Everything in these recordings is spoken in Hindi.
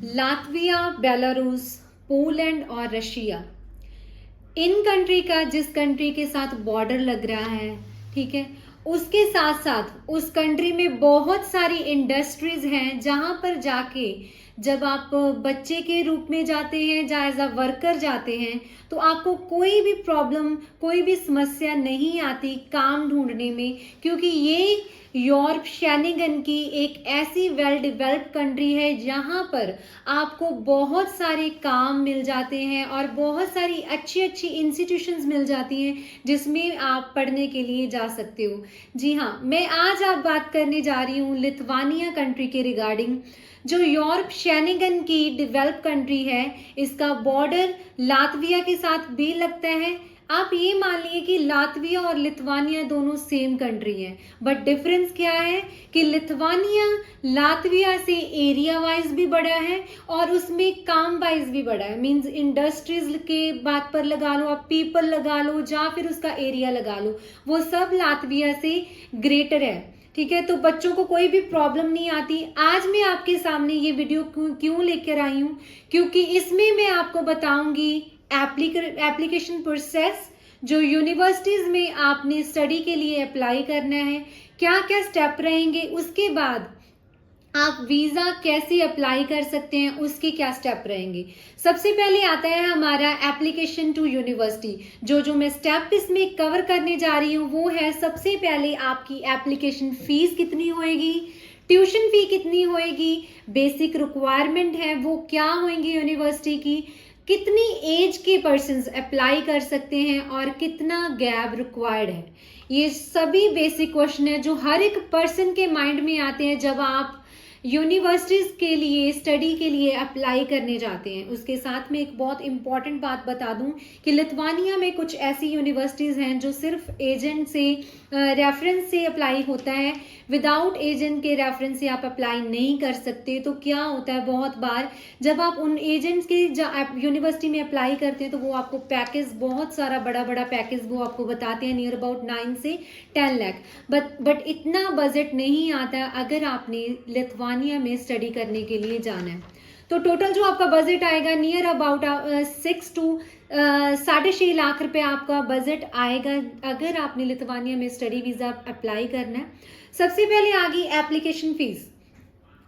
लातविया, बेलारूस, पोलैंड और रशिया, इन कंट्री का जिस कंट्री के साथ बॉर्डर लग रहा है, ठीक है, उसके साथ साथ उस कंट्री में बहुत सारी इंडस्ट्रीज हैं जहां पर जाके जब आप बच्चे के रूप में जाते हैं या एज अ वर्कर जाते हैं तो आपको कोई भी प्रॉब्लम, कोई भी समस्या नहीं आती काम ढूंढने में, क्योंकि ये यूरोप शेनिगन की एक ऐसी वेल डेवलप्ड कंट्री है जहां पर आपको बहुत सारे काम मिल जाते हैं और बहुत सारी अच्छी अच्छी इंस्टीट्यूशंस मिल जाती हैं जिसमें आप पढ़ने के लिए जा सकते हो। जी हाँ, मैं आज आप बात करने जा रही हूँ लिथुआनिया कंट्री के रिगार्डिंग, जो यूरोप शेनिगन की डेवलप कंट्री है। इसका बॉर्डर लातविया के साथ भी लगता है। आप ये मान लीजिए कि लातविया और लिथुआनिया दोनों सेम कंट्री हैं, बट डिफरेंस क्या है कि लिथुआनिया लातविया से एरिया वाइज भी बड़ा है और उसमें काम वाइज भी बड़ा है। मींस इंडस्ट्रीज के बात पर लगा लो, आप पीपल लगा लो या फिर उसका एरिया लगा लो, वो सब लातविया से ग्रेटर है। ठीक है, तो बच्चों को कोई भी प्रॉब्लम नहीं आती। आज मैं आपके सामने ये वीडियो क्यों लेकर आई हूँ, क्योंकि इसमें मैं आपको बताऊंगी एप्लीकेशन प्रोसेस, जो यूनिवर्सिटीज में आपने स्टडी के लिए अप्लाई करना है, क्या क्या स्टेप रहेंगे, उसके बाद आप वीजा कैसे अप्लाई कर सकते हैं, उसके क्या स्टेप रहेंगे। सबसे पहले आता है हमारा एप्लीकेशन टू यूनिवर्सिटी। जो मैं स्टेप इसमें कवर करने जा रही हूँ वो है, सबसे पहले आपकी एप्लीकेशन फीस कितनी होएगी, ट्यूशन फी कितनी होएगी, बेसिक रिक्वायरमेंट है वो क्या होंगी यूनिवर्सिटी की, कितनी एज के पर्सन्स अप्लाई कर सकते हैं और कितना गैप रिक्वायर्ड है। ये सभी बेसिक क्वेश्चन है जो हर एक पर्सन के माइंड में आते हैं जब आप यूनिवर्सिटीज के लिए स्टडी के लिए अप्लाई करने जाते हैं। उसके साथ में एक बहुत इंपॉर्टेंट बात बता दूं कि लिथुआनिया में कुछ ऐसी यूनिवर्सिटीज हैं जो सिर्फ एजेंट से रेफरेंस से अप्लाई होता है। विदाउट एजेंट के रेफरेंस से आप अप्लाई नहीं कर सकते। तो क्या होता है, बहुत बार जब आप उन एजेंट्स के यूनिवर्सिटी में अप्लाई करते हैं तो वो आपको पैकेज, बहुत सारा बड़ा बड़ा पैकेज वो आपको बताते हैं, नियर अबाउट 9 से 10 लाख। बट इतना बजट नहीं आता अगर आपने लिथुआनिया में स्टडी करने के लिए जाना है। तो टोटल जो आपका बजट आएगा नियर अबाउट 6 to 6.5 लाख रुपए आपका बजट आएगा अगर आपने लिथुआनिया में स्टडी वीजा अप्लाई करना है। सबसे पहले आ गई एप्लीकेशन फीस।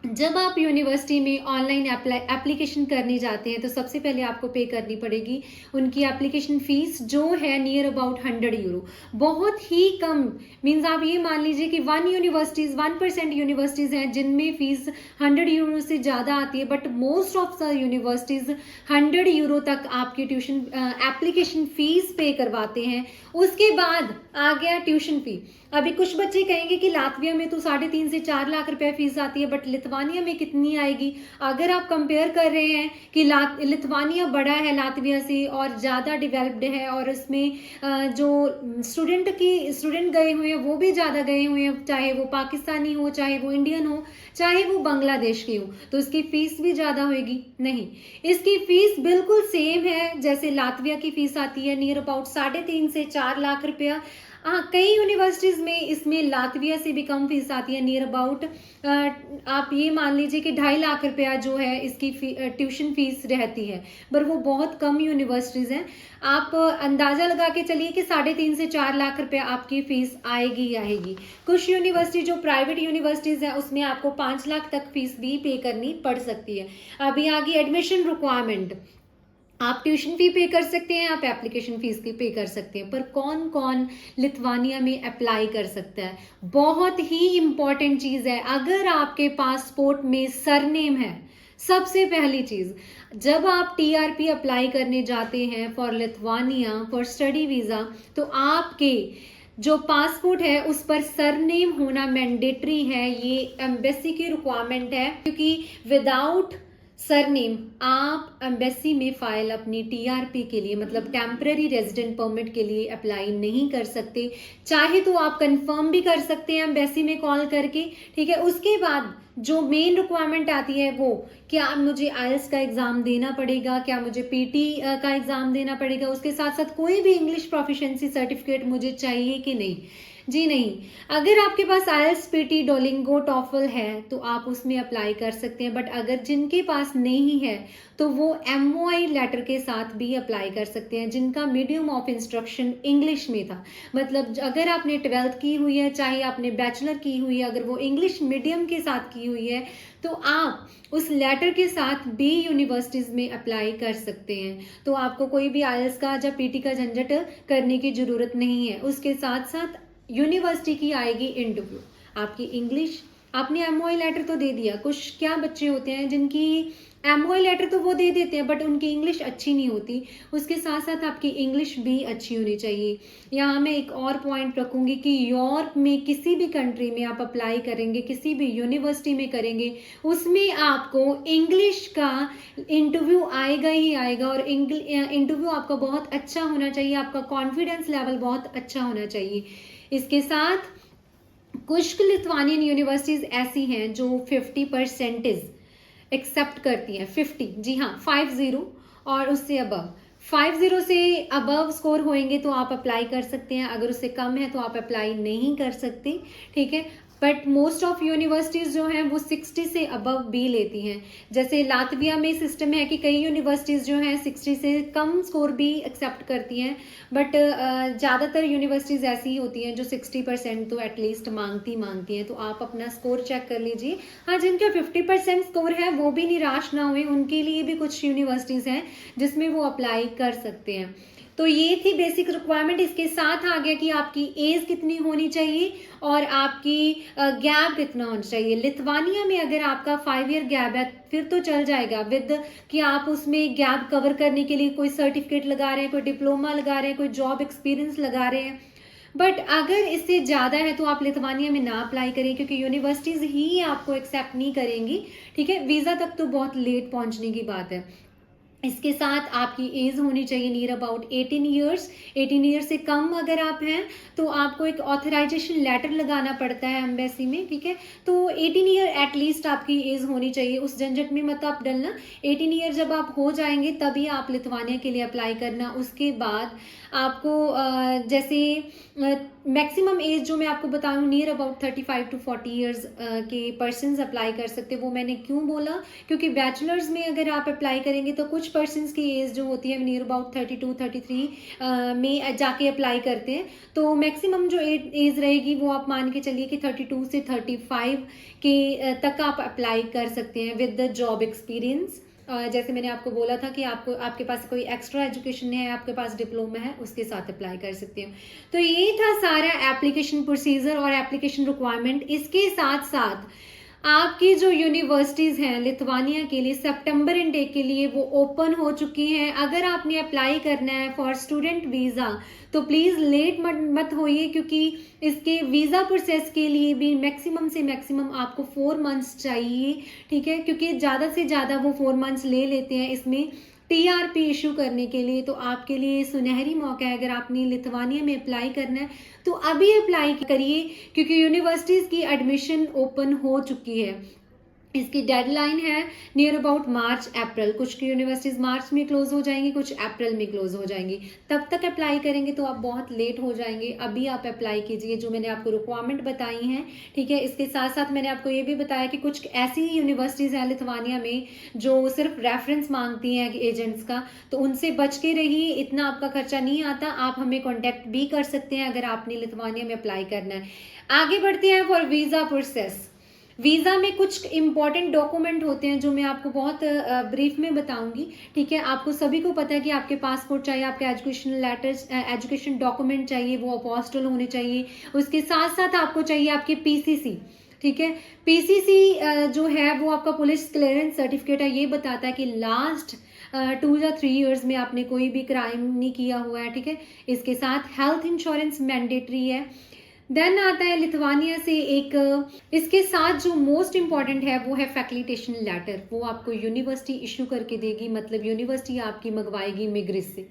जब आप यूनिवर्सिटी में ऑनलाइन एप्लीकेशन करने जाते हैं तो सबसे पहले आपको पे करनी पड़ेगी उनकी एप्लीकेशन फीस, जो है नियर अबाउट 100 यूरो। बहुत ही कम, मीन्स आप ये मान लीजिए कि 1% यूनिवर्सिटीज़ हैं जिनमें फीस 100 यूरो से ज़्यादा आती है, but most of the universities 100 euro तक आपकी ट्यूशन एप्लीकेशन फीस पे करवाते हैं। उसके बाद आ गया ट्यूशन फी। अभी कुछ बच्चे कहेंगे कि लातविया में तो 3.5 से 4 लाख रुपए फीस आती है, बट लिथुआनिया में कितनी आएगी। अगर आप कंपेयर कर रहे हैं कि लिथुआनिया बड़ा है लातविया से और ज़्यादा डेवलप्ड है और इसमें जो स्टूडेंट गए हुए हैं वो भी ज़्यादा गए हुए हैं, चाहे वो पाकिस्तानी हो, चाहे वो इंडियन हो, चाहे वो बांग्लादेश की हो, तो इसकी फीस भी ज़्यादा होगी नहीं। इसकी फीस बिल्कुल सेम है जैसे लातविया की फीस आती है, नियर अबाउट 3.5 से 4 लाख रुपया। हाँ, कई यूनिवर्सिटीज़ में इसमें लातविया से भी कम फीस आती है, नियर अबाउट आप ये मान लीजिए कि 2.5 लाख रुपया जो है इसकी ट्यूशन फीस रहती है, पर वो बहुत कम यूनिवर्सिटीज़ हैं। आप अंदाज़ा लगा के चलिए कि 3.5 से 4 लाख रुपया आपकी फ़ीस आएगी ही आएगी। कुछ यूनिवर्सिटी जो प्राइवेट यूनिवर्सिटीज़ हैं उसमें आपको 5 लाख तक फीस भी पे करनी पड़ सकती है। अभी आ गई एडमिशन रिक्वायरमेंट। आप ट्यूशन फी पे कर सकते हैं, आप एप्लीकेशन फीस भी पे कर सकते हैं, पर कौन कौन लिथुआनिया में अप्लाई कर सकता है। बहुत ही इंपॉर्टेंट चीज़ है, अगर आपके पासपोर्ट में सरनेम है, सबसे पहली चीज़, जब आप टीआरपी अप्लाई करने जाते हैं for Lithuania for study visa, तो आपके जो पासपोर्ट है उस पर सरनेम होना मैंडेटरी है। ये एम्बेसी की रिक्वायरमेंट है, क्योंकि विदाउट सरनेम आप एम्बेसी में फाइल अपनी टीआरपी के लिए, मतलब टेम्पररी रेजिडेंट परमिट के लिए अप्लाई नहीं कर सकते। चाहे तो आप कंफर्म भी कर सकते हैं एम्बेसी में कॉल करके, ठीक है। उसके बाद जो मेन रिक्वायरमेंट आती है वो, क्या मुझे आईएलटीएस का एग्जाम देना पड़ेगा, क्या मुझे पीटी का एग्जाम देना पड़ेगा, उसके साथ साथ कोई भी इंग्लिश प्रोफिशिएंसी सर्टिफिकेट मुझे चाहिए कि नहीं। जी नहीं, अगर आपके पास आईएलटीएस, पीटी, डोलिंगो, टॉफल है तो आप उसमें अप्लाई कर सकते हैं, बट अगर जिनके पास नहीं है तो वो एमओआई लेटर के साथ भी अप्लाई कर सकते हैं, जिनका मीडियम ऑफ इंस्ट्रक्शन इंग्लिश में था। मतलब अगर आपने 12th की हुई है, चाहे आपने बैचलर की हुई है, अगर वो इंग्लिश मीडियम के साथ की हुई है तो आप उस लेटर के साथ भी यूनिवर्सिटीज़ में अप्लाई कर सकते हैं। तो आपको कोई भी आईएलटीएस का या पीटी का झंझट करने की ज़रूरत नहीं है। उसके साथ साथ यूनिवर्सिटी की आएगी इंटरव्यू, आपकी इंग्लिश, आपने एमओआई लेटर तो दे दिया, कुछ क्या बच्चे होते हैं जिनकी एमओआई लेटर तो वो दे देते हैं बट उनकी इंग्लिश अच्छी नहीं होती, उसके साथ साथ आपकी इंग्लिश भी अच्छी होनी चाहिए। यहाँ मैं एक और पॉइंट रखूँगी कि यूरोप में किसी भी कंट्री में आप अप्लाई करेंगे, किसी भी यूनिवर्सिटी में करेंगे, उसमें आपको इंग्लिश का इंटरव्यू आएगा ही आएगा, और इंटरव्यू आपका बहुत अच्छा होना चाहिए, आपका कॉन्फिडेंस लेवल बहुत अच्छा होना चाहिए। इसके साथ कुछ लिथुआनियन यूनिवर्सिटीज़ ऐसी हैं जो 50% एक्सेप्ट करती हैं, 50, जी हाँ 50 और उससे अबव, 50 से अबव स्कोर होएंगे तो आप अप्लाई कर सकते हैं, अगर उससे कम है तो आप अप्लाई नहीं कर सकते, ठीक है। बट मोस्ट ऑफ यूनिवर्सिटीज़ जो हैं वो 60 से अबव भी लेती हैं। जैसे लातविया में सिस्टम है कि कई यूनिवर्सिटीज़ जो हैं 60 से कम स्कोर भी एक्सेप्ट करती हैं, बट ज़्यादातर यूनिवर्सिटीज़ ऐसी ही होती हैं जो 60% तो एटलीस्ट मांगती हैं। तो आप अपना स्कोर चेक कर लीजिए। हाँ, जिनका 50% स्कोर है वो भी निराश ना हुए, उनके लिए भी कुछ यूनिवर्सिटीज़ हैं जिसमें वो अप्लाई कर सकते हैं। तो ये थी बेसिक रिक्वायरमेंट। इसके साथ आ गया कि आपकी एज कितनी होनी चाहिए और आपकी गैप कितना होना चाहिए। लिथुआनिया में अगर आपका 5 ईयर गैप है फिर तो चल जाएगा, विद कि आप उसमें गैप कवर करने के लिए कोई सर्टिफिकेट लगा रहे हैं, कोई डिप्लोमा लगा रहे हैं, कोई जॉब एक्सपीरियंस लगा रहे हैं। बट अगर इससे ज़्यादा है तो आप लिथुआनिया में ना अप्लाई करें, क्योंकि यूनिवर्सिटीज़ ही आपको एक्सेप्ट नहीं करेंगी, ठीक है। वीज़ा तक तो बहुत लेट पहुंचने की बात है। इसके साथ आपकी एज होनी चाहिए नियर अबाउट 18 ईयर्स। 18 ईयर्स से कम अगर आप हैं तो आपको एक ऑथराइजेशन लेटर लगाना पड़ता है एम्बेसी में, ठीक है। तो 18 ईयर एटलीस्ट आपकी एज होनी चाहिए, उस झंझट में मत आप डलना। 18 ईयर जब आप हो जाएंगे तभी आप लिथुआनिया के लिए अप्लाई करना। उसके बाद आपको जैसे मैक्सिमम एज जो मैं आपको बताऊँ नियर अबाउट 35 टू 40 ईयर्स के पर्सनस अप्लाई कर सकते हैं। वो मैंने क्यों बोला, क्योंकि बैचलर्स में अगर आप अप्लाई करेंगे तो कुछ पर्सनस की एज जो होती है नियर अबाउट 32 33 में जाके अप्लाई करते हैं। तो मैक्सिमम जो एज रहेगी वो आप मान के चलिए कि 32 से 35 के तक आप अप्लाई कर सकते हैं विद द जॉब एक्सपीरियंस। जैसे मैंने आपको बोला था कि आपको आपके पास कोई एक्स्ट्रा एजुकेशन है, आपके पास डिप्लोमा है, उसके साथ अप्लाई कर सकते हो। तो ये था सारा एप्लीकेशन प्रोसीजर और एप्लीकेशन रिक्वायरमेंट। इसके साथ साथ आपकी जो यूनिवर्सिटीज़ हैं लिथुआनिया के लिए सितंबर इनटेक के लिए वो ओपन हो चुकी हैं। अगर आपने अप्लाई करना है फॉर स्टूडेंट वीज़ा तो प्लीज़ लेट मत होइए, क्योंकि इसके वीज़ा प्रोसेस के लिए भी मैक्सिमम से मैक्सिमम आपको 4 मंथ्स चाहिए, ठीक है। क्योंकि ज़्यादा से ज़्यादा वो 4 मंथ्स ले लेते हैं इसमें टीआरपी इशू करने के लिए। तो आपके लिए सुनहरी मौका है, अगर आपने लिथुआनिया में अप्लाई करना है तो अभी अप्लाई करिए, क्योंकि यूनिवर्सिटीज़ की एडमिशन ओपन हो चुकी है। इसकी डेडलाइन है नियर अबाउट मार्च अप्रैल। कुछ की यूनिवर्सिटीज़ मार्च में क्लोज हो जाएंगी, कुछ अप्रैल में क्लोज हो जाएंगी। तब तक अप्लाई करेंगे तो आप बहुत लेट हो जाएंगे। अभी आप अप्लाई कीजिए जो मैंने आपको रिक्वायरमेंट बताई हैं, ठीक है। इसके साथ साथ मैंने आपको ये भी बताया कि कुछ ऐसी यूनिवर्सिटीज़ हैं लिथुआनिया में जो सिर्फ रेफरेंस मांगती हैं एजेंट्स का, तो उनसे बच के रहिए। इतना आपका खर्चा नहीं आता, आप हमें कॉन्टैक्ट भी कर सकते हैं अगर आपने लिथुआनिया में अप्लाई करना है। आगे बढ़ते हैं फॉर वीज़ा प्रोसेस। वीज़ा में कुछ इंपॉर्टेंट डॉक्यूमेंट होते हैं जो मैं आपको बहुत ब्रीफ में बताऊंगी, ठीक है। आपको सभी को पता है कि आपके पासपोर्ट चाहिए, आपके एजुकेशन लेटर्स, एजुकेशन डॉक्यूमेंट चाहिए, वो अपोस्टल होने चाहिए। उसके साथ साथ आपको चाहिए आपके पीसीसी, ठीक है। पीसीसी जो है वो आपका पुलिस क्लियरेंस सर्टिफिकेट है। ये बताता है कि लास्ट 2 या 3 ईयर्स में आपने कोई भी क्राइम नहीं किया हुआ है, ठीक है। इसके साथ हेल्थ इंश्योरेंस मैंडेटरी है। देन आता है लिथुआनिया से एक, इसके साथ जो मोस्ट इम्पॉर्टेंट है वो है फैसिलिटेशन लेटर। वो आपको यूनिवर्सिटी इशू करके देगी, मतलब यूनिवर्सिटी आपकी मंगवाएगी मिग्रिस से।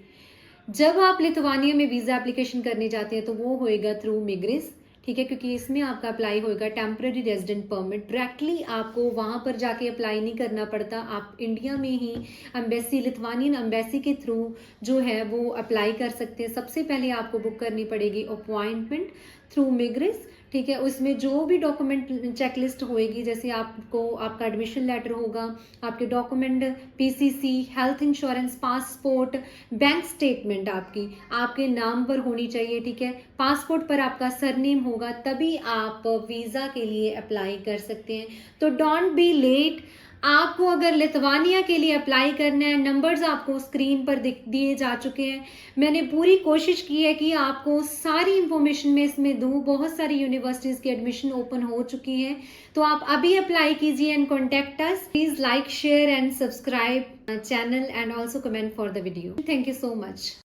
जब आप लिथुआनिया में वीज़ा एप्लीकेशन करने जाते हैं तो वो होएगा थ्रू मिग्रिस, ठीक है, क्योंकि इसमें आपका अप्लाई होगा टेम्पररी रेजिडेंट परमिट। डायरेक्टली आपको वहाँ पर जाके अप्लाई नहीं करना पड़ता, आप इंडिया में ही एम्बेसी, लिथुआनियन एम्बेसी के थ्रू जो है वो अप्लाई कर सकते हैं। सबसे पहले आपको बुक करनी पड़ेगी अपॉइंटमेंट थ्रू मिग्रिस, ठीक है। उसमें जो भी डॉक्यूमेंट चेकलिस्ट होएगी, जैसे आपको आपका एडमिशन लेटर होगा, आपके document, PCC, health insurance, passport, bank statement आपके नाम पर होनी चाहिए, ठीक है। पासपोर्ट पर आपका सरनेम होगा, तभी आप वीज़ा के लिए अप्लाई कर सकते हैं। तो डोंट बी लेट। आपको अगर लिथुआनिया के लिए अप्लाई करना है, नंबर्स आपको स्क्रीन पर दिए जा चुके हैं। मैंने पूरी कोशिश की है कि आपको सारी इंफॉर्मेशन में इसमें दूँ। बहुत सारी यूनिवर्सिटीज़ की एडमिशन ओपन हो चुकी हैं, तो आप अभी अप्लाई कीजिए and contact us. Please like, share and subscribe channel and also comment for the video. Thank you so much.